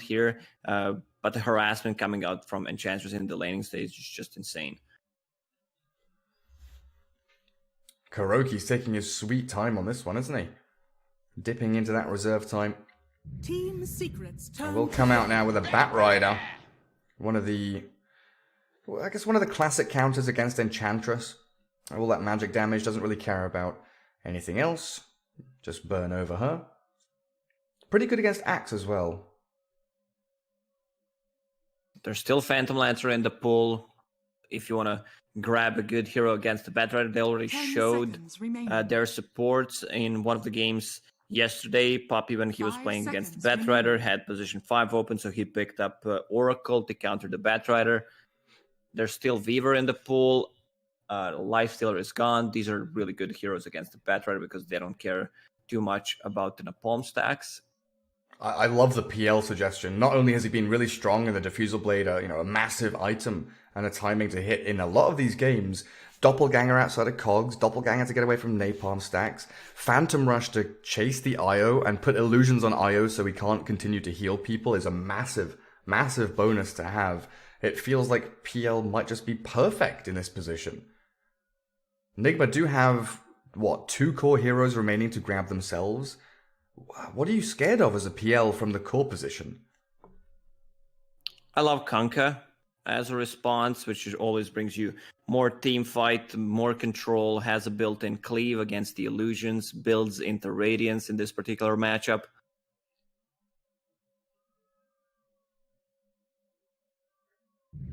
here, but the harassment coming out from Enchantress in the laning stage is just insane. Kuroky's taking his sweet time on this one, isn't he? Dipping into that reserve time. Team Secret's turn. We'll come out now with a Bat Rider. One of the... well, I guess one of the classic counters against Enchantress. All that magic damage, doesn't really care about anything else. Just burn over her. Pretty good against Axe as well. There's still Phantom Lancer in the pool. If you want to grab a good hero against the Bat Rider, they already showed their supports in one of the games yesterday. Puppey, when he was playing against the Bat Rider, had position 5 open, so he picked up Oracle to counter the Bat Rider. There's still Weaver in the pool. Lifestealer is gone. These are really good heroes against the Bat Rider because they don't care too much about the Napalm stacks. I love the PL suggestion. Not only has he been really strong in the Diffusal Blade, a massive item and a timing to hit in a lot of these games, Doppelganger outside of Cogs, Doppelganger to get away from Napalm stacks, Phantom Rush to chase the IO and put illusions on IO so he can't continue to heal people is a massive, massive bonus to have. It feels like PL might just be perfect in this position. Nigma do have, 2 core heroes remaining to grab themselves? What are you scared of as a PL from the core position? I love Kanka as a response, which always brings you more team fight, more control, has a built-in cleave against the illusions, builds into Radiance in this particular matchup.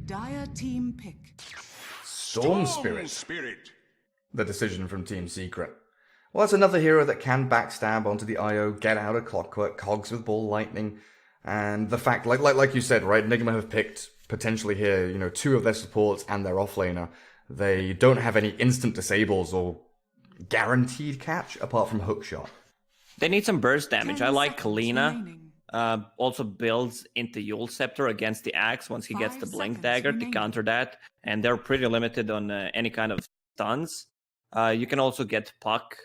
Dire team pick. Storm Spirit. The decision from Team Secret. Well, that's another hero that can backstab onto the IO, get out of Clockwork, Cogs with Ball Lightning, and the fact, like you said, right, Nigma have picked potentially here, 2 of their supports and their offlaner. They don't have any instant disables or guaranteed catch apart from Hookshot. They need some burst damage. I like Kalina. Also builds into Yule Scepter against the Axe once he gets the Blink Dagger to counter that, and they're pretty limited on any kind of stuns. You can also get Puck.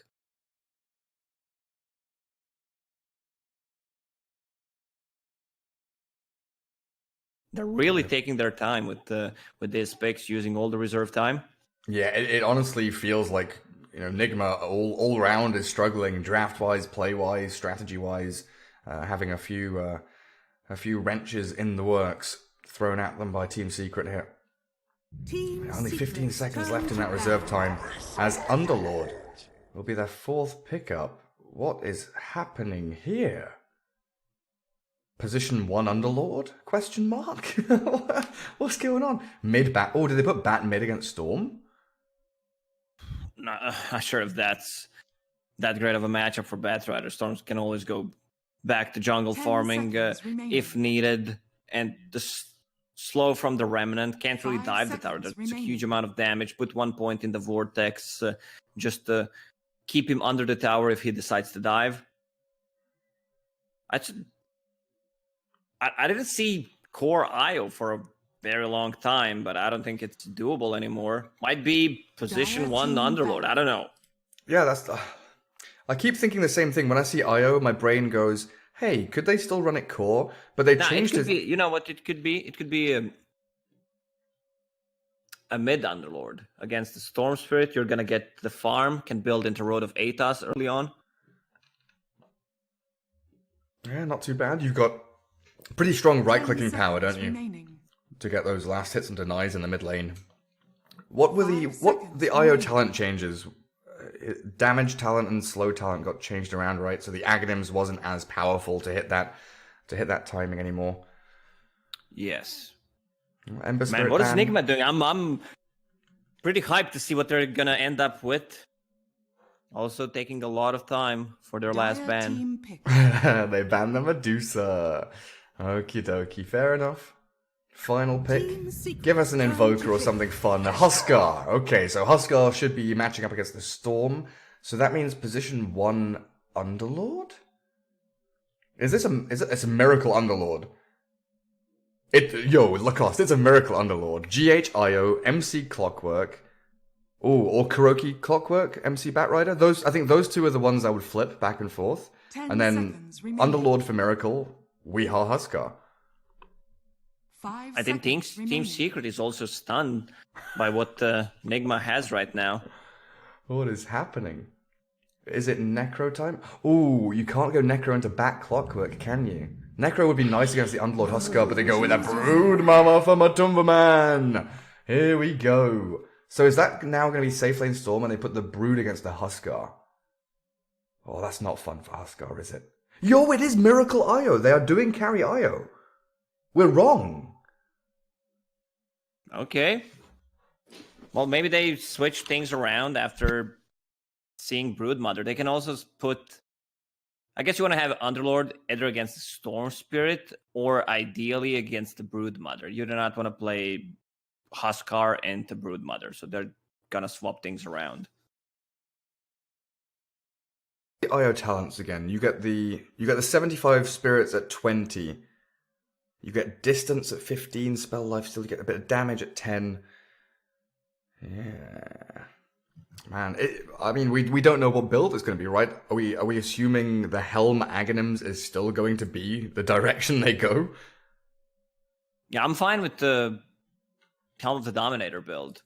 They're really taking their time with these picks, using all the reserve time. Yeah, it honestly feels like Nigma all round is struggling, draft wise, play wise, strategy wise, having a few wrenches in the works thrown at them by Team Secret here. Only 15 seconds left in that reserve time as Underlord will be their 4th pickup. What is happening here? Position 1 Underlord? Question mark? What's going on? Mid bat. Oh, did they put bat mid against Storm? Not sure if that's that great of a matchup for Bat Rider. Storms can always go back to jungle farming if needed, and the slow from the Remnant can't really dive the tower. That's a huge amount of damage. Put 1 point in the Vortex just to keep him under the tower if he decides to dive. I didn't see core IO for a very long time, but I don't think it's doable anymore. Might be position 1 Underlord. I don't know. Yeah, I keep thinking the same thing. When I see IO, my brain goes, hey, could they still run it core? But they changed it. You know what it could be? It could be a mid Underlord against the Storm Spirit. You're going to get the farm, can build into Road of Aethas early on. Yeah, not too bad. You've got pretty strong right-clicking power, don't you? To get those last hits and denies in the mid lane. What the IO talent changes? Damage talent and slow talent got changed around, right? So the Aghanims wasn't as powerful to hit that timing anymore. Yes. Ember Man, what is Nigma doing? I'm pretty hyped to see what they're gonna end up with. Also taking a lot of time for their last ban. They banned the Medusa. Okie dokie, fair enough. Final pick. Give us an Invoker or something fun. A Huskar. Okay, so Huskar should be matching up against the Storm. So that means position 1 Underlord? It's a Miracle Underlord. Lacoste, it's a Miracle Underlord. GHIO, MC Clockwork. Oh, or Kuroky Clockwork, MC Batrider. I think those 2 are the ones I would flip back and forth. And then Underlord for Miracle. Weehaw Huskar. 5 I think seconds Team remaining. Secret is also stunned by what Nigma has right now. What is happening? Is it Necro time? Ooh, you can't go Necro into back Clockwork, can you? Necro would be nice against the Underlord Huskar, but they go with a Brood Mama for matumbaman. Here we go. So is that now going to be safe lane Storm and they put the Brood against the Huskar? Oh, that's not fun for Huskar, is it? Yo, it is Miracle Io. They are doing carry Io. We're wrong. Okay. Well, maybe they switched things around after seeing Broodmother. They can also put... I guess you want to have Underlord either against the Storm Spirit or ideally against the Broodmother. You do not want to play Huskar into Broodmother, so they're gonna swap things around. The IO talents again. You get the 75 spirits at 20. You get distance at 15, spell life still, you get a bit of damage at 10. Yeah. Man, I mean, we don't know what build it's going to be, right? Are we assuming the Helm Aghanims is still going to be the direction they go? Yeah, I'm fine with the Helm of the Dominator build.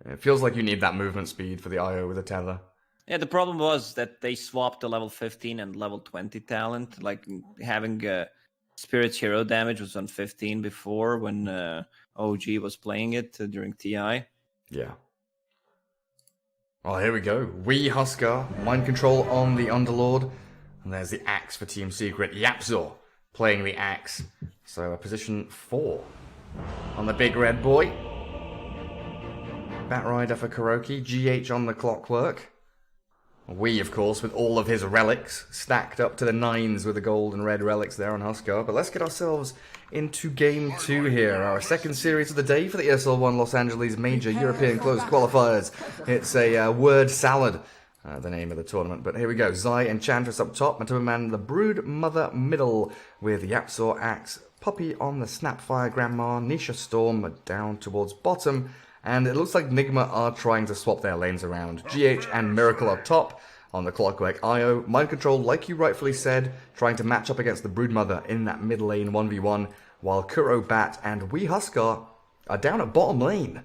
It feels like you need that movement speed for the IO with a tether. Yeah, the problem was that they swapped the level 15 and level 20 talent. Like, having Spirit's hero damage was on 15 before when OG was playing it during TI. Yeah. Well, here we go. Huskar, Mind Control on the Underlord. And there's the Axe for Team Secret. Yapzor playing the Axe. So position 4 on the big red boy. Batrider for Kuroky. GH on the Clockwork. Of course, with all of his relics stacked up to the 9s with the gold and red relics there on Huskar. But let's get ourselves into Game 2 here. Our second series of the day for the Esl One Los Angeles Major European Closed Qualifiers. It's a word salad, the name of the tournament. But here we go. Zai Enchantress up top. matumbaman the Brood Mother middle with Yapzor Axe. Puppey on the Snapfire Grandma. Nisha Storm down towards bottom. And it looks like Nigma are trying to swap their lanes around. GH and Miracle up top on the Clockwork IO. Mind Control, like you rightfully said, trying to match up against the Broodmother in that mid lane 1v1, while Kuro Bat and Huskar are down at bottom lane.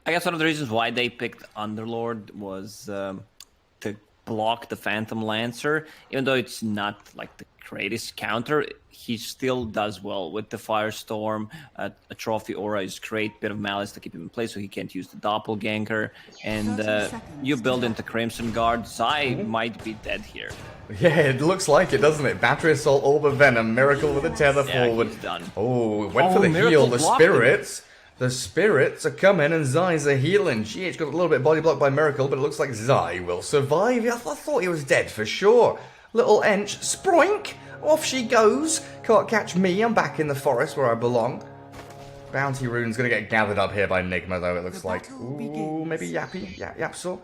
I guess one of the reasons why they picked Underlord was to block the Phantom Lancer. Even though it's not like the greatest counter, he still does well with the Firestorm. A Trophy Aura is great, bit of Malice to keep him in place so he can't use the Doppelganger. And you build into Crimson Guard, Zai might be dead here. Yeah, it looks like it, doesn't it? Battery Assault, Orb of Venom, Miracle with a tether forward. He's done. Oh, went for the Miracle heal. The blocked him. spirits. The spirits are coming and Zai's are healing. GH got a little bit body blocked by Miracle, but it looks like Zai will survive. I thought he was dead for sure. Little Ench, sproink! Off she goes. Can't catch me, I'm back in the forest where I belong. Bounty Rune's gonna get gathered up here by Nigma, though, it looks like. Ooh, maybe Yappy? Yapzor?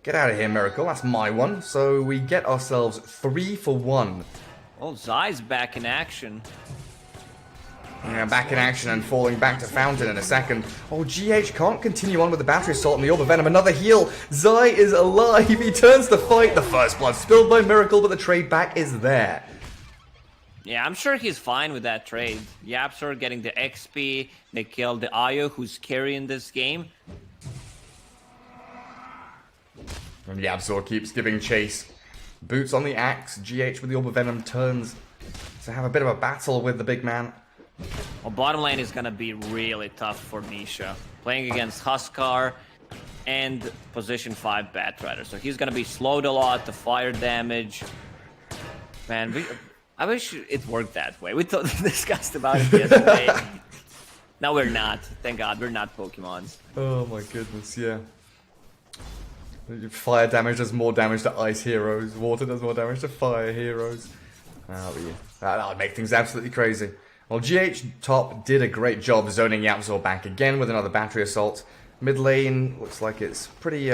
Get out of here, Miracle, that's my one. So we get ourselves 3 for 1. Oh, Zai's back in action. Yeah, back in action and falling back to Fountain in a second. Oh, GH can't continue on with the Battery Assault and the Orb of Venom. Another heal. Zai is alive. He turns to fight. The first blood spilled by Miracle, but the trade back is there. Yeah, I'm sure he's fine with that trade. Yapzor getting the XP. They killed the Ayo, who's carrying this game. And Yapzor keeps giving chase. Boots on the axe. GH with the Orb of Venom turns to have a bit of a battle with the big man. Well, bottom lane is gonna be really tough for Nisha. Playing against Huskar and position 5 Batrider. So he's gonna be slowed a lot, the fire damage. Man, I wish it worked that way. We discussed about it yesterday. No, we're not. Thank God, we're not Pokemons. Oh my goodness, yeah. Fire damage does more damage to ice heroes. Water does more damage to fire heroes. That would make things absolutely crazy. Well, GH top did a great job zoning Yapzor back again with another Battery Assault. Mid lane looks like it's pretty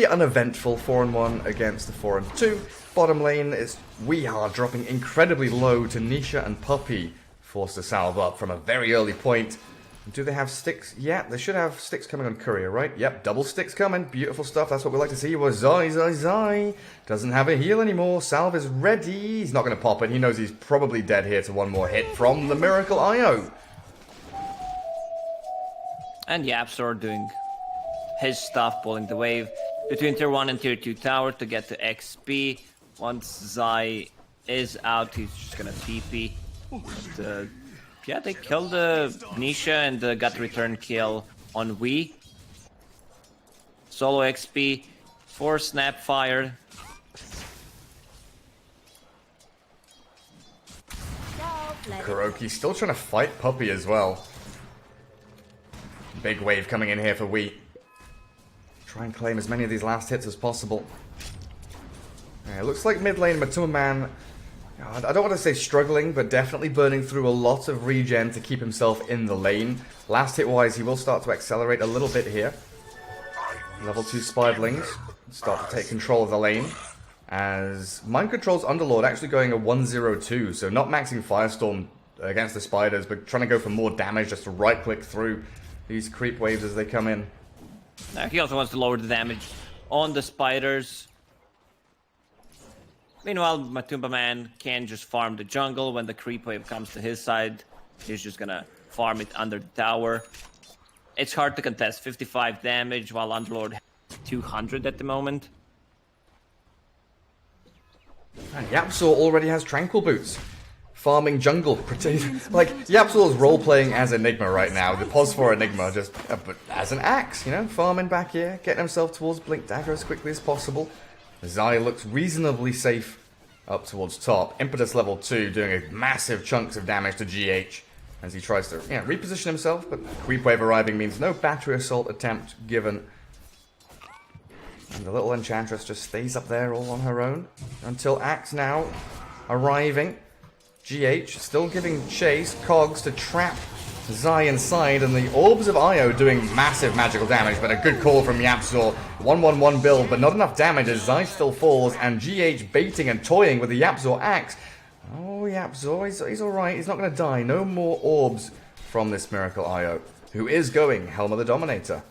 uneventful, 4-1 against the 4-2. Bottom lane is Weehaw dropping incredibly low to Nisha and Puppey, forced to salve up from a very early point. Do they have sticks? Yeah, they should have sticks coming on Courier, right? Yep, double sticks coming. Beautiful stuff. That's what we like to see. Well, Zai doesn't have a heal anymore. Salve is ready. He's not going to pop it. He knows he's probably dead here to one more hit from the Miracle IO. And YapzOr doing his stuff, pulling the wave between tier 1 and tier 2 tower to get to XP. Once Zai is out, he's just going to TP. But, yeah, they killed Nisha and got the return kill on Wii. Solo XP for Snapfire. Kuroky still trying to fight Puppey as well. Big wave coming in here for Wii. Try and claim as many of these last hits as possible. Yeah, it looks like mid lane matumbaman, I don't want to say struggling, but definitely burning through a lot of regen to keep himself in the lane. Last hit wise, he will start to accelerate a little bit here. Level 2 Spiderlings start to take control of the lane. As Mind Control's Underlord actually going a 1-0-2, so not maxing Firestorm against the spiders, but trying to go for more damage just to right click through these creep waves as they come in. He also wants to lower the damage on the spiders. Meanwhile, matumbaman can just farm the jungle. When the creep wave comes to his side, he's just gonna farm it under the tower. It's hard to contest. 55 damage, while Underlord has 200 at the moment. And YapzOr already has Tranquil Boots. Farming jungle. Like, YapzOr's role-playing as Enigma right now. The pos for Enigma, just but as an axe, you know? Farming back here, getting himself towards Blink Dagger as quickly as possible. Zai looks reasonably safe up towards top. Impetus level 2 doing massive chunks of damage to GH as he tries to reposition himself, but creep wave arriving means no battery assault attempt given. And the little enchantress just stays up there all on her own until Axe now arriving. GH still giving chase. Cogs to trap Zai inside, and the Orbs of Io doing massive magical damage, but a good call from YapzOr. 1-1-1 build, but not enough damage as Zai still falls, and GH baiting and toying with the YapzOr axe. Oh, YapzOr, he's alright, he's not going to die. No more Orbs from this Miracle Io, who is going Helm of the Dominator.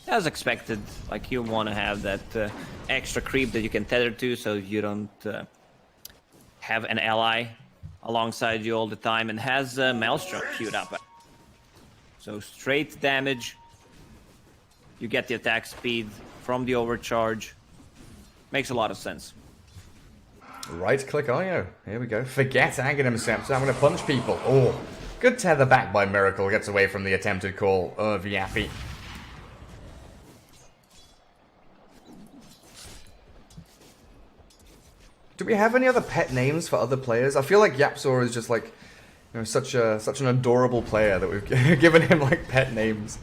As expected, like you want to have that extra creep that you can tether to, so you don't have an ally alongside you all the time, and has Maelstrom queued up. So straight damage, you get the attack speed from the overcharge. Makes a lot of sense. Right click IO, here we go. Forget Aghanim Scepter, I'm going to punch people. Oh, good tether back by Miracle, gets away from the attempted call of Yappy. Do we have any other pet names for other players? I feel like YapzOr is just like, such an adorable player that we've given him like pet names.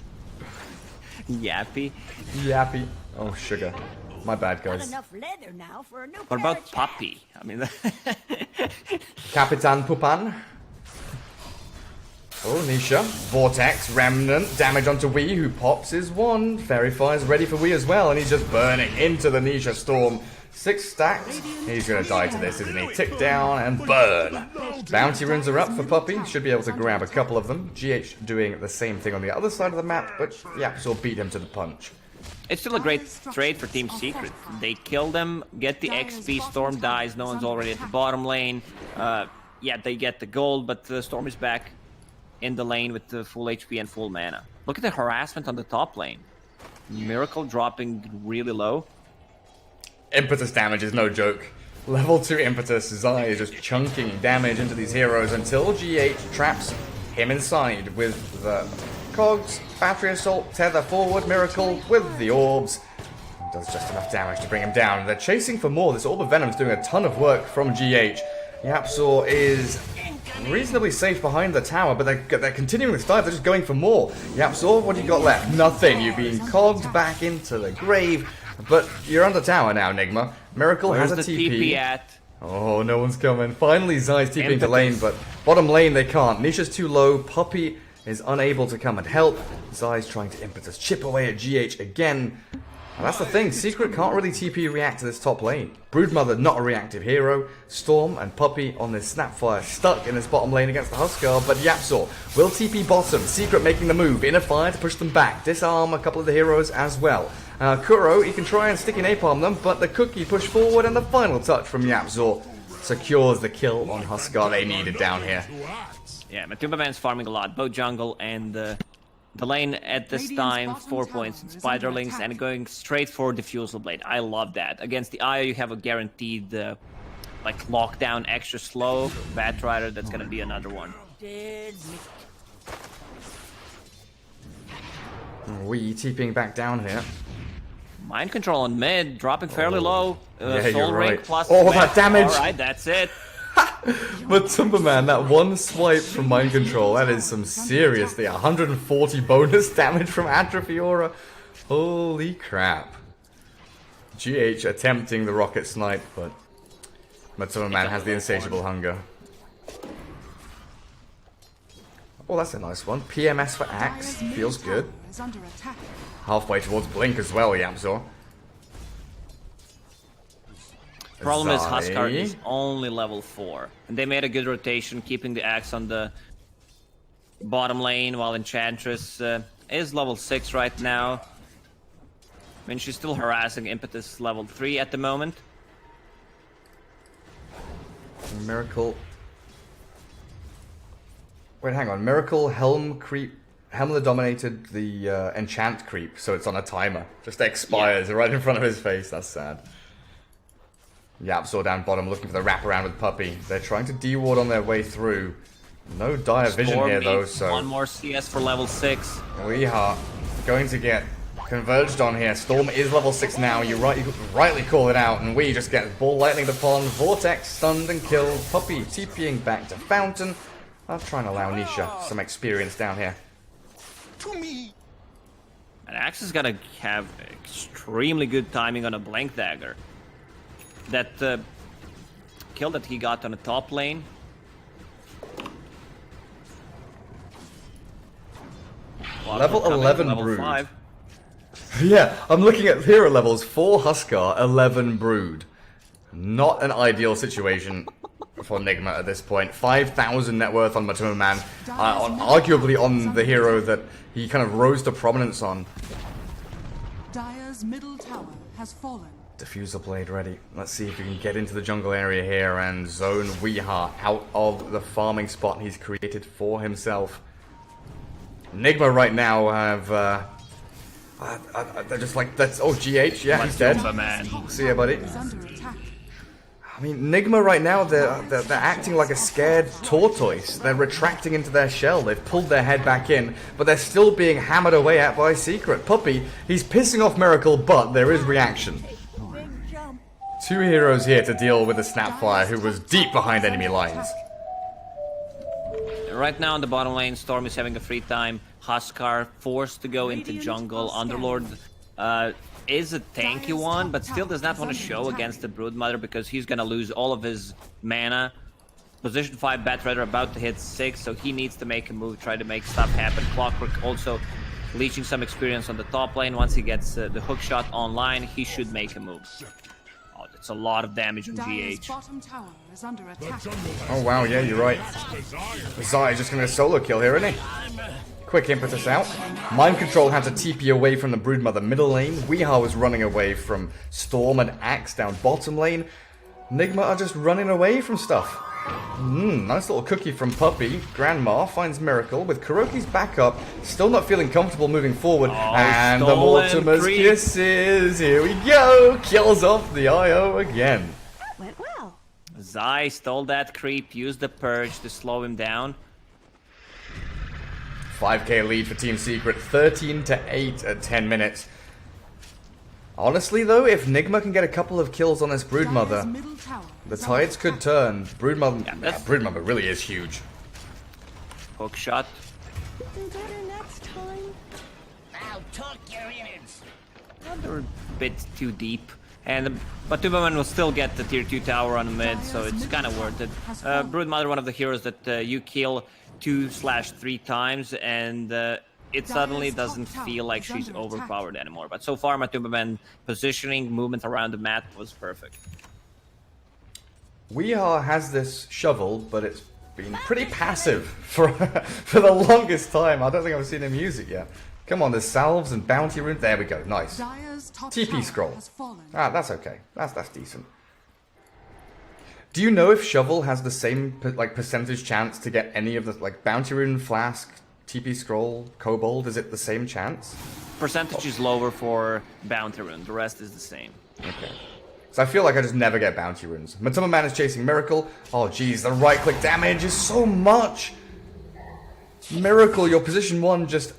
Yappy. Yappy. Oh, sugar. My bad, guys. Enough leather now for a new What about Puppey? I mean, Capitan Pupan. Oh, Nisha. Vortex, Remnant, damage onto Wii, who pops his wand. Fairy Fire's ready for Wii as well, and he's just burning into the Nisha Storm. 6 stacks. He's going to die to this, isn't he? Tick down and burn. Bounty runes are up for Puppey. Should be able to grab a couple of them. GH doing the same thing on the other side of the map, but YapzOr beat him to the punch. it's still a great trade for Team Secret. They kill them, get the XP, Storm dies, no one's already at the bottom lane. Yeah, they get the gold, but Storm is back in the lane with the full HP and full mana. Look at the harassment on the top lane. Miracle dropping really low. Impetus damage is no joke. Level 2 Impetus, Zai is just chunking damage into these heroes until GH traps him inside with the Cogs, Battery Assault, Tether forward, Miracle with the Orbs. Does just enough damage to bring him down. They're chasing for more. This Orb of Venom is doing a ton of work from GH. YapzOr is reasonably safe behind the tower, but they're continuing this dive. They're just going for more. YapzOr, what do you got left? Nothing. You've been cogged back into the grave. But you're under tower now, Nigma. Miracle has a TP. At? Oh, no one's coming. Finally, Zai's TPing to lane, but bottom lane they can't. Nisha's too low. Puppey is unable to come and help. Zai's trying to Impetus chip away at GH again. And that's the thing, Secret can't really TP react to this top lane. Broodmother, not a reactive hero. Storm and Puppey on this Snapfire, stuck in this bottom lane against the Huskar, but YapzOr will TP bottom. Secret making the move, in a fire to push them back, disarm a couple of the heroes as well. Kuro, he can try and sticky napalm them, but the cookie push forward and the final touch from YapzOr secures the kill on Huskar they needed down here. Yeah, matumbaman's farming a lot, both jungle and the lane at this time, 4 points in Spiderlings, and going straight for Diffusal Blade. I love that. Against the IO, you have a guaranteed like lockdown extra slow. Batrider, that's gonna be another one. We TPing back down here. Mind control on mid, dropping fairly low. Yeah, Soul you're Ring right. plus Oh, mech. that damage! Alright, that's it. Matumbaman, that one swipe from Mind Control, that is some serious thing. 140 bonus damage from Atrophy Aura. Holy crap. GH attempting the rocket snipe, but Matumbaman has the insatiable hunger. Oh, that's a nice one. PMS for Axe. Feels good. Halfway towards Blink as well, YapzOr. Problem is Huskar is only level 4. And they made a good rotation, keeping the axe on the bottom lane, while Enchantress is level 6 right now. I mean, she's still harassing Impetus level 3 at the moment. Miracle. Wait, hang on. Miracle Helm creep. Helmler dominated the enchant creep, so it's on a timer. Just expires right in front of his face. That's sad. YapzOr down bottom looking for the wraparound with Puppey. They're trying to D-ward on their way through. No dire vision here though, so... One more CS for level 6. We are going to get converged on here. Storm is level 6 now. You rightly call it out, and we just get ball lightning upon Vortex, stunned and killed. Puppey TPing back to Fountain. I'll try and allow Nisha some experience down here. And Axe is gonna have extremely good timing on a Blank Dagger. That kill that he got on the top lane. Level 11 level Brood. 5. Yeah, I'm looking at hero levels. 4 Huskar, 11 Brood. Not an ideal situation for Nigma at this point. 5,000 net worth on matumbaman. Arguably on the hero that he kind of rose to prominence on. Dire's middle tower has fallen. Diffusal Blade ready. Let's see if we can get into the jungle area here and zone Weeha out of the farming spot he's created for himself. Nigma right now have... they're just like, that's... Oh, GH, yeah, he's dead. Man. See ya, buddy. Is under attack. I mean, Nigma right now, they're acting like a scared tortoise. They're retracting into their shell. They've pulled their head back in, but they're still being hammered away at by Secret. Puppey, he's pissing off Miracle, but there is reaction. 2 heroes here to deal with the Snapfire, who was deep behind enemy lines. Right now in the bottom lane, Storm is having a free time. Huskar forced to go into jungle. Underlord is a tanky one, but still does not want to show against the Broodmother because he's gonna lose all of his mana. Position 5 Batrider about to hit 6, so he needs to make a move, try to make stuff happen. Clockwork also leeching some experience on the top lane. Once he gets the hook shot online, he should make a move. Oh, that's a lot of damage on Dire's GH. bottom tower is under attack. Oh wow, yeah, you're right. Zai's just gonna solo kill here, isn't he? Quick impetus out. Mind Control had to TP away from the Broodmother middle lane. Weeha was running away from Storm and Axe down bottom lane. Nigma are just running away from stuff. Nice little cookie from Puppey. Grandma finds Miracle with Kuroky's backup. Still not feeling comfortable moving forward. And the Mortimer's kisses. Here we go. Kills off the IO again. Went well. Zai stole that creep, used the purge to slow him down. 5k lead for Team Secret. 13-8 at 10 minutes. Honestly though, if Nigma can get a couple of kills on this Broodmother, the tides could turn. Broodmother really is huge. Hook shot. Do better next time. I'll talk your innards. They're a bit too deep. And matumbaman will still get the tier 2 tower on the mid, so it's kind of worth it. Broodmother, one of the heroes that you kill 2/3 times, and it suddenly doesn't feel like she's overpowered anymore. But so far, matumbaman positioning, movement around the map was perfect. Weehaw has this shovel, but it's been pretty passive for the longest time. I don't think I've seen him use it yet. Come on, there's salves and bounty runes. There we go. Nice. TP scroll. Ah, that's okay. That's decent. Do you know if shovel has the same like percentage chance to get any of the like bounty rune, flask, TP scroll, kobold? Is it the same chance? Percentage is lower for bounty rune. The rest is the same. Okay. So I feel like I just never get bounty runes. Matumbaman is chasing Miracle. Oh jeez, the right click damage is so much. Miracle, your position 1 just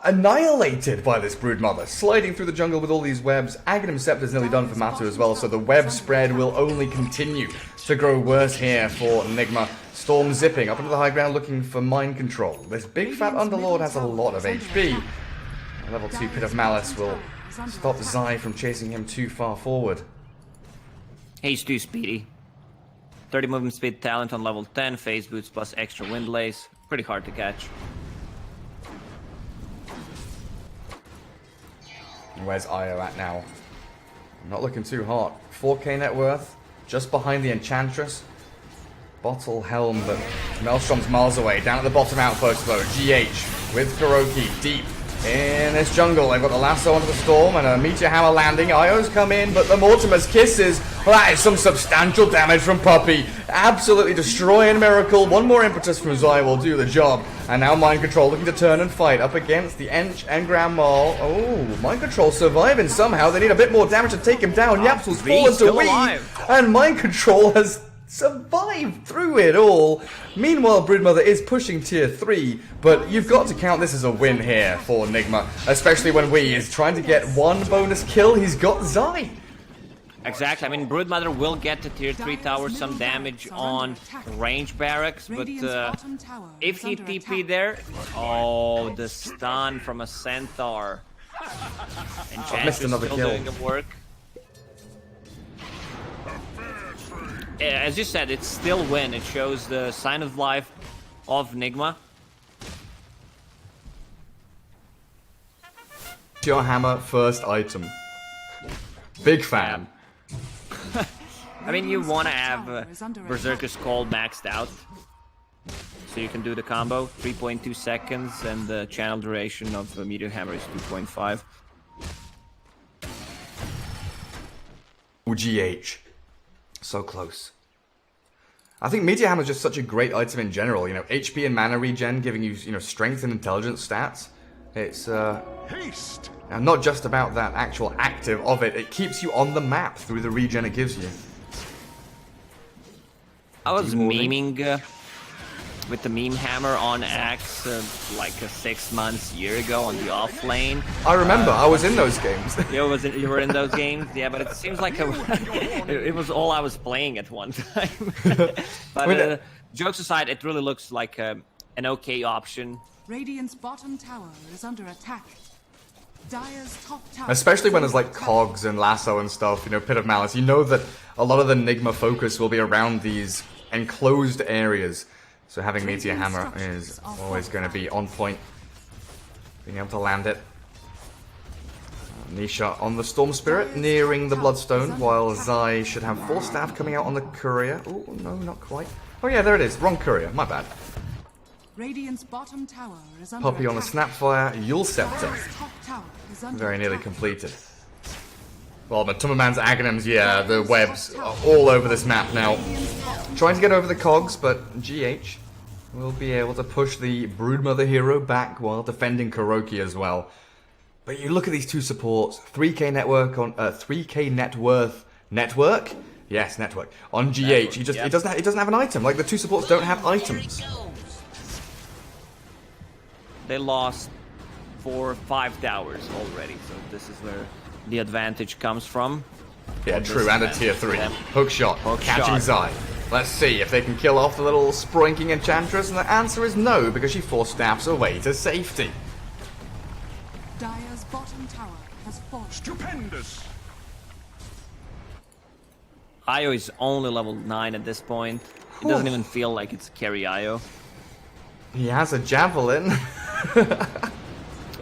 annihilated by this Broodmother. Sliding through the jungle with all these webs. Aghanim Scepter is nearly done for Matu as well, so the web spread will only continue to grow worse here for Nigma. Storm zipping up into the high ground looking for mind control. This big fat Underlord has a lot of HP. Level 2 Pit of Malice will stop Zai from chasing him too far forward. He's too speedy. 30 movement speed talent on level 10, phase boots plus extra wind lace. Pretty hard to catch. Where's Io at now? Not looking too hot. 4k net worth, just behind the Enchantress. Bottle Helm, but Maelstrom's miles away. Down at the bottom outpost though, GH with kuroky deep in this jungle. They've got the lasso onto the storm and a meteor hammer landing. Io's come in, but the Mortimer's kisses. Well, that is some substantial damage from Puppey. Absolutely destroying Miracle. One more impetus from Zai will do the job. And now Mind Control looking to turn and fight up against the Ench and Grand Mal. Oh, Mind Control surviving somehow. They need a bit more damage to take him down. Yapsel's fallen to Wii. And Mind Control has survived through it all. Meanwhile, Broodmother is pushing tier 3, but you've got to count this as a win here for Nigma, especially when Wii is trying to get one bonus kill. He's got Zai. Exactly. I mean, Broodmother will get to tier 3 tower, some damage on range barracks, but if he TP there, oh, the stun from a centaur. And missed another still kill. doing the work. As you said, it's still win. It shows the sign of life of Nigma. Your hammer first item. Big fan. I mean, you want to have Berserker's Call maxed out, so you can do the combo. 3.2 seconds, and the channel duration of the Meteor Hammer is 2.5. GH. So close. I think Meteor Hammer is just such a great item in general. You know, HP and mana regen giving you, strength and intelligence stats. It's, Haste! and not just about that actual active of it. It keeps you on the map through the regen it gives you. I was memeing with the meme hammer on Axe like 6 months, year ago on the off lane. I remember, I was in those games. You were in those games? Yeah, but it seems like it was all I was playing at one time. But jokes aside, it really looks like an okay option. Radiant's bottom tower is under attack. Dire's top tower. Especially when there's like cogs and lasso and stuff, Pit of Malice. You know that a lot of the Nigma focus will be around these enclosed areas. So having Meteor Hammer is always going to be on point. Being able to land it. Nisha on the Storm Spirit, nearing the Bloodstone, while Zai should have 4 staff coming out on the Courier. Oh, no, not quite. Oh yeah, there it is. Wrong Courier. My bad. Radiant's bottom tower is under Puppey on the attack. Snapfire, Yule Scepter. Dire's top tower is under Very nearly attack. completed. Well, Matumbaman's Aghanims, yeah, the webs are all over this map now. Trying to get over the cogs, but GH will be able to push the Broodmother hero back while defending kuroky as well. But you look at these two supports, 3k network on 3k net worth network? Yes, network. On GH, Network, he just yep. it doesn't have an item. Like the two supports don't have items. They lost 4 or 5 towers already, so this is where the advantage comes from. Yeah, On true, this and a map. tier 3. Yeah. Hook shot, catching shot. Zai. Let's see if they can kill off the little sprinking Enchantress, and the answer is no, because she 4 staffs away to safety. Dire's bottom tower has fallen. Stupendous! Io is only level 9 at this point. It doesn't even feel like it's carry Io. He has a javelin.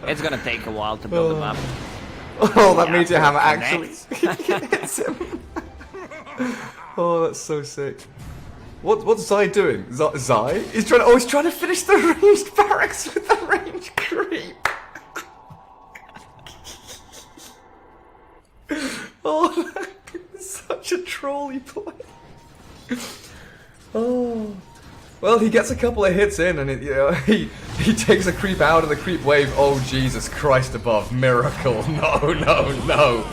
It's gonna take a while to build them up. Oh, that Yeah, meteor hammer connects. actually hits him. Oh, that's so sick. What's Zai doing? Zai? He's trying to finish the ranged barracks with the ranged creep. Oh, such a trolly play. Oh. Well, he gets a couple of hits in, and he takes a creep out of the creep wave. Oh, Jesus Christ above. Miracle. No, no, no.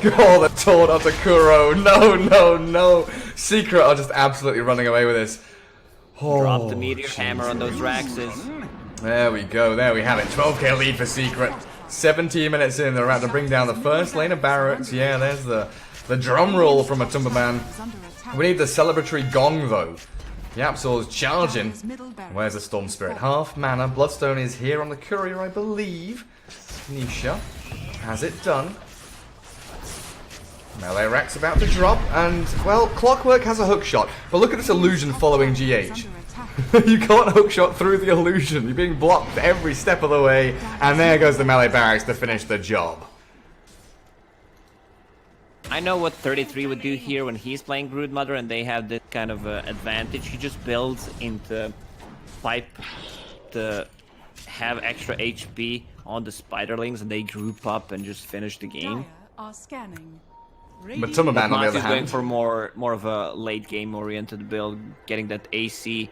Oh, the taunt onto Kuro. No, no, no. Secret are just absolutely running away with this. Oh, Drop the meteor hammer on those Raxes. there we go. There we have it. 12k lead for Secret. 17 minutes in, they're about to bring down the first lane of barracks. Yeah, there's the drum roll from matumbaman. We need the celebratory gong, though. Yapsor's charging. Where's the Storm Spirit? Half mana. Bloodstone is here on the courier, I believe. Nisha has it done. Melee Rex about to drop, and, well, Clockwork has a hookshot. But look at this illusion following GH. You can't hookshot through the illusion. You're being blocked every step of the way, and there goes the melee barracks to finish the job. I know what 33 would do here when he's playing Broodmother and they have this kind of advantage. He just builds into pipe to have extra HP on the spiderlings and they group up and just finish the game. Are scanning. Matumbaman, on the other He's going hand, for more of a late game oriented build, getting that AC.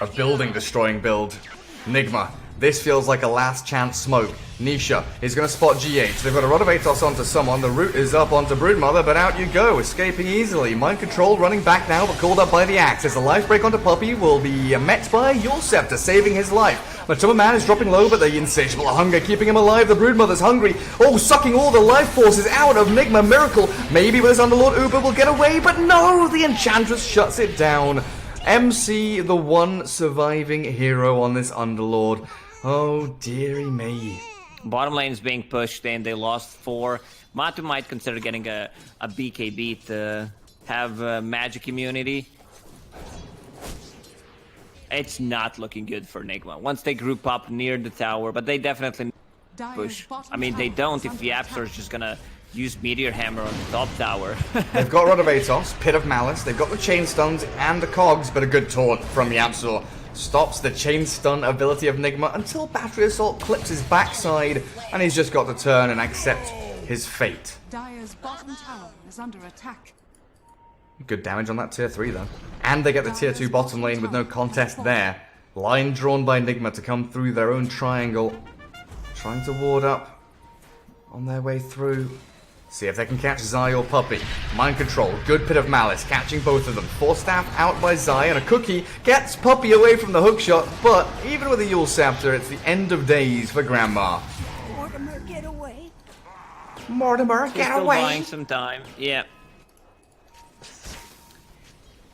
a building destroying build. Nigma. This feels like a last chance smoke. Nisha is going to spot GH. They've got a Rod of Atos onto someone. The root is up onto Broodmother, but out you go. Escaping easily. Mind Control running back now, but called up by the axe. As the life break onto Puppey will be met by Yulscepter, saving his life. Matumbaman is dropping low, but the insatiable hunger keeping him alive. The Broodmother's hungry. Oh, sucking all the life forces out of Nigma. Miracle. Maybe with his Underlord Uber will get away, but no! The Enchantress shuts it down. MC, the one surviving hero on this Underlord. Oh, dearie me. Bottom lane is being pushed in. They lost 4. Matu might consider getting a BKB to have magic immunity. It's not looking good for Nigma. Once they group up near the tower, but they definitely push. I mean, they don't if the Apsor is just gonna use Meteor Hammer on the top tower. They've got Rod of Atos, Pit of Malice, they've got the Chain Stuns and the Cogs, but a good taunt from the Apsor stops the Chain Stun ability of Nigma until Battery Assault clips his backside, and he's just got to turn and accept his fate. Dire's bottom tower is under attack. Good damage on that tier 3 though. And they get the tier 2 bottom lane with no contest there. Line drawn by Nigma to come through their own triangle. Trying to ward up on their way through. See if they can catch Zai or Puppey. Mind Control, good Pit of Malice, catching both of them. Force Staff out by Zai, and a Cookie gets Puppey away from the hookshot, but even with a Yule Scepter, it's the end of days for Grandma. Mortimer, get away. Mortimer, He's get still away! buying some time. Yeah.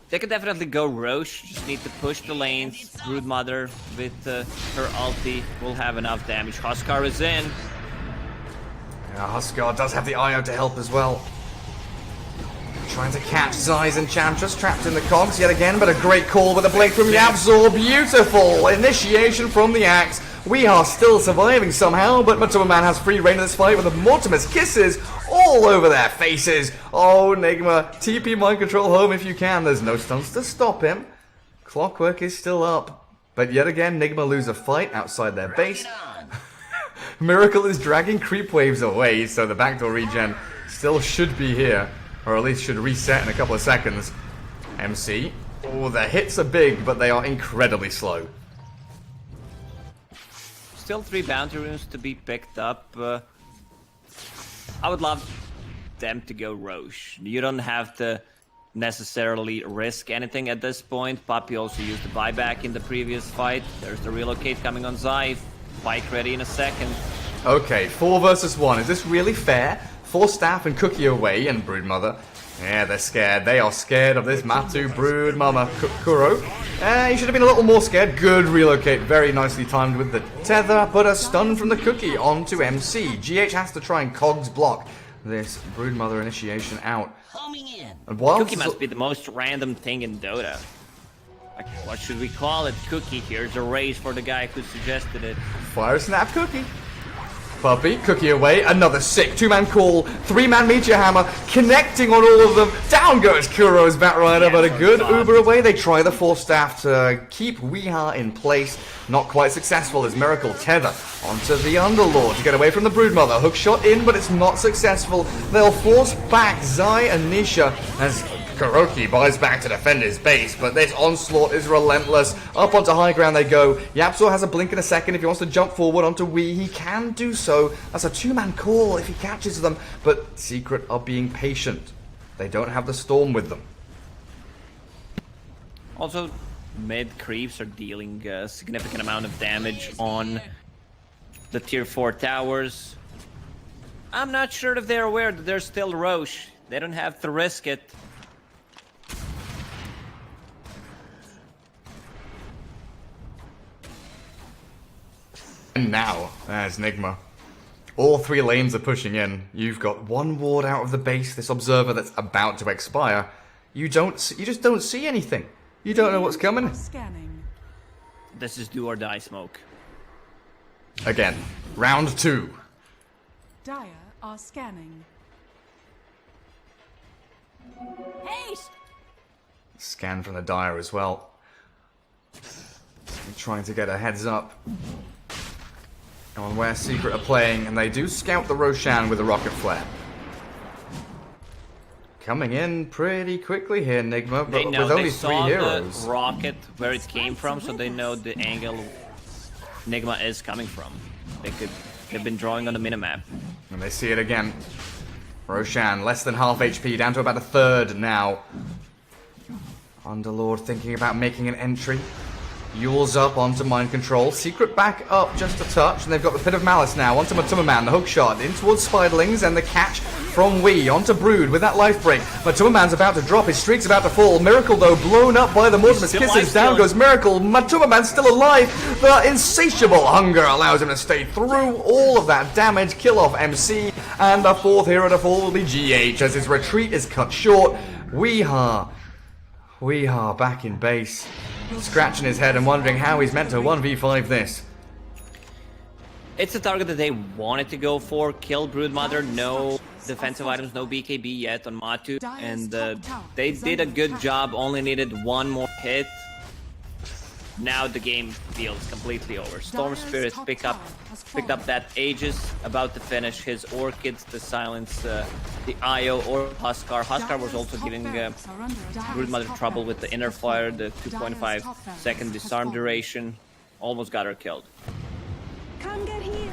They could definitely go Roche. Just need to push the lanes. Broodmother with her ulti will have enough damage. Huskar is in. Yeah, Huskar does have the IO to help as well. Trying to catch Zai's Enchantress, trapped in the cogs yet again, but a great call with a blade from Yabzor. Beautiful initiation from the axe. We are still surviving somehow, but Matumbaman has free reign of this fight with the Mortimer's kisses all over their faces. Oh, Nigma, TP Mind Control home if you can. There's no stuns to stop him. Clockwork is still up, but yet again, Nigma lose a fight outside their base. Miracle is dragging creep waves away, so the backdoor regen still should be here, or at least should reset in a couple of seconds. MC, oh, the hits are big, but they are incredibly slow. Still 3 bounty runes to be picked up. I would love them to go Roche. You don't have to necessarily risk anything at this point. Puppey also used the buyback in the previous fight. There's the relocate coming on Zai. Bike ready in a second. Okay, 4 versus 1. Is this really fair? 4 staff and Cookie away, and Broodmother. Yeah, they're scared. They are scared of this Matu Broodmama Kuro. You should have been a little more scared. Good relocate. Very nicely timed with the tether, but a stun from the Cookie onto MC. GH has to try and Cogs block this Broodmother initiation out. Homing in. And while Cookie must be the most random thing in Dota. Like, what should we call it? Cookie. Here's a raise for the guy who suggested it. Fire Snap Cookie. Puppey, cookie away, another sick 2-man call, 3-man meteor hammer, connecting on all of them. Down goes Kuro's Batrider, but a good Uber away. They try the Force Staff to keep Weeha in place. Not quite successful as Miracle tether onto the Underlord to get away from the Broodmother. Hook shot in, but it's not successful. They'll force back Zai and Nisha as kuroky buys back to defend his base, but this onslaught is relentless. Up onto high ground they go. Yapzor has a blink in a second. If he wants to jump forward onto Wii, he can do so. That's a 2-man call if he catches them, but Secret are being patient. They don't have the storm with them. Also, mid creeps are dealing a significant amount of damage on the tier 4 towers. I'm not sure if they're aware that there's still Roche. They don't have to risk it. And now, there's Nigma. All 3 lanes are pushing in. You've got 1 ward out of the base, this observer that's about to expire. You just don't see anything. You don't know what's coming. Scanning. This is do or die smoke. Again, round 2. Dire are scanning. Haste! Scan from the Dire as well. Trying to get a heads up on where Secret are playing, and they do scout the Roshan with a rocket flare. Coming in pretty quickly here, Nigma, but with only 3 heroes. The rocket where it came from, so they know the angle Nigma is coming from. They've been drawing on the minimap. And they see it again. Roshan, less than half HP, down to about a third now. Underlord thinking about making an entry. Yules up onto Mind Control. Secret back up just a touch, and they've got the Pit of Malice now onto matumbaman. The hook shot in towards Spiderlings, and the catch from Wii onto Brood with that life break. matumbaman's about to drop, his streak's about to fall. Miracle, though, blown up by the Mortimer's Kisses. Down goes Miracle. matumbaman's still alive. The insatiable hunger allows him to stay through all of that damage. Kill off MC, and the 4th hero to fall will be GH as his retreat is cut short. Weeha back in base. Scratching his head and wondering how he's meant to 1v5 this. It's a target that they wanted to go for. Kill Broodmother, no defensive items, no BKB yet on Matu. And they did a good job, only needed 1 more hit. Now the game feels completely over. Storm Spirit picked up that Aegis, about to finish his Orchids to silence the IO or Huskar. Huskar was also giving Broodmother trouble with the inner fire, the 2.5 second disarm duration. Almost got her killed. Come get healed.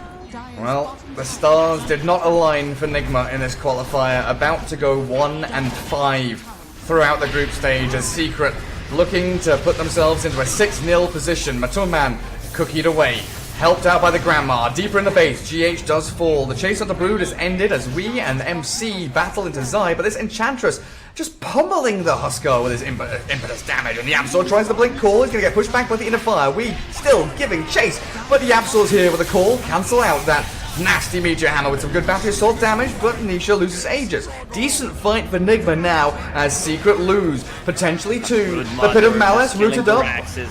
Well, the stars did not align for Nigma in this qualifier. About to go 1-5 throughout the group stage as Secret looking to put themselves into a 6-0 position. matumbaman cookied away. Helped out by the Grandma. Deeper in the base, GH does fall. The chase on the Brood is ended as we and MC battle into Zai, but this Enchantress just pummeling the Huskar with his impetus damage, and the Yapzor tries the blink call. He's going to get pushed back by the inner fire. We still giving chase, but the Yapzor's here with a call. Cancel out that nasty meteor hammer with some good battery assault damage, but Nisha loses Aegis. Decent fight for Nigma now as Secret lose. Potentially 2. The Pit of Malice rooted up.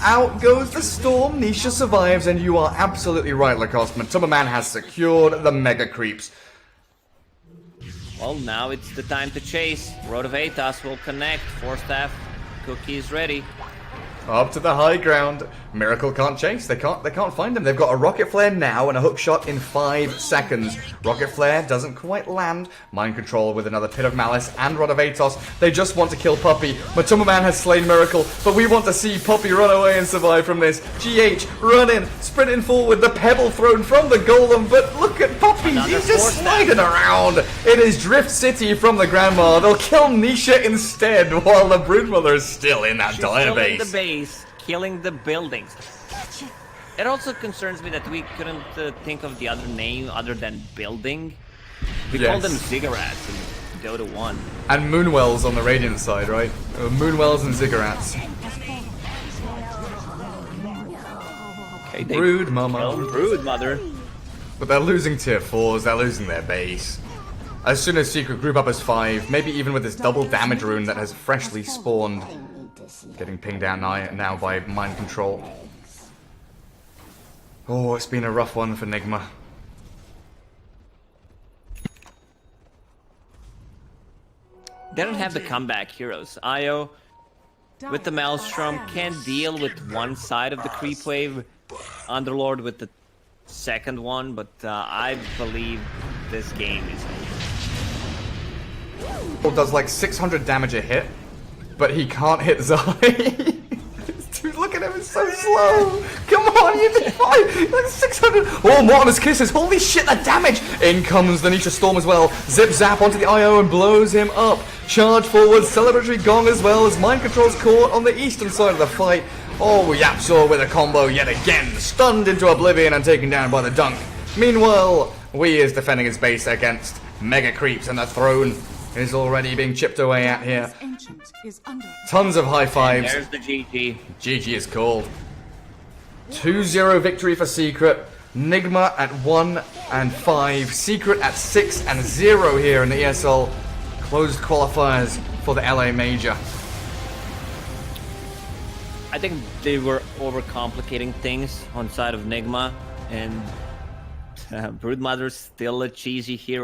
Out goes the Storm. Nisha survives, and you are absolutely right, Lacoste. matumbaman has secured the Mega Creeps. Well, now it's the time to chase. Road of Aetas will connect. Force Staff, Cookie is ready. Up to the high ground. Miracle can't chase. They can't find him. They've got a rocket flare now and a hook shot in 5 seconds. Rocket flare doesn't quite land. Mind Control with another Pit of Malice and Rod of Aetos. They just want to kill Puppey. matumbaman has slain Miracle, but we want to see Puppey run away and survive from this. GH running, sprinting forward. The pebble thrown from the Golem, but look at Puppey. He's just sliding around. It is Drift City from the Grandma. They'll kill Nisha instead while the Broodmother is still in that dire base. Killing the buildings. It also concerns me that we couldn't think of the other name other than building. We call them Ziggurats in Dota 1. And Moonwells on the Radiant side, right? Moonwells and Ziggurats. Okay, Broodmother. But they're losing tier 4s, they're losing their base. As soon as Secret group up as 5, maybe even with this double damage rune that has freshly spawned. Getting pinged out now by Mind Control. Oh, it's been a rough one for Nigma. They don't have the comeback heroes. Io, with the Maelstrom, can deal with one side of the creep wave. Underlord with the second one, but I believe this game is over. Does like 600 damage a hit, but he can't hit Zai. Dude, look at him, it's so slow. Come on, you did fine. Like 600. Oh, Mortimer's Kisses. Holy shit, that damage. In comes the Nisha Storm as well. Zip zap onto the IO and blows him up. Charge forward, celebratory gong as well as mind control's caught on the eastern side of the fight. Oh, Yapsaw with a combo yet again. Stunned into oblivion and taken down by the dunk. Meanwhile, Wii is defending his base against Mega Creeps, and the throne is already being chipped away at here. Tons of high fives. There's the GG. GG is called. 2-0 victory for Secret. Nigma at 1 and 5. Secret at 6 and 0 here in the ESL closed qualifiers for the LA Major. I think they were overcomplicating things on side of Nigma, and Broodmother's still a cheesy hero.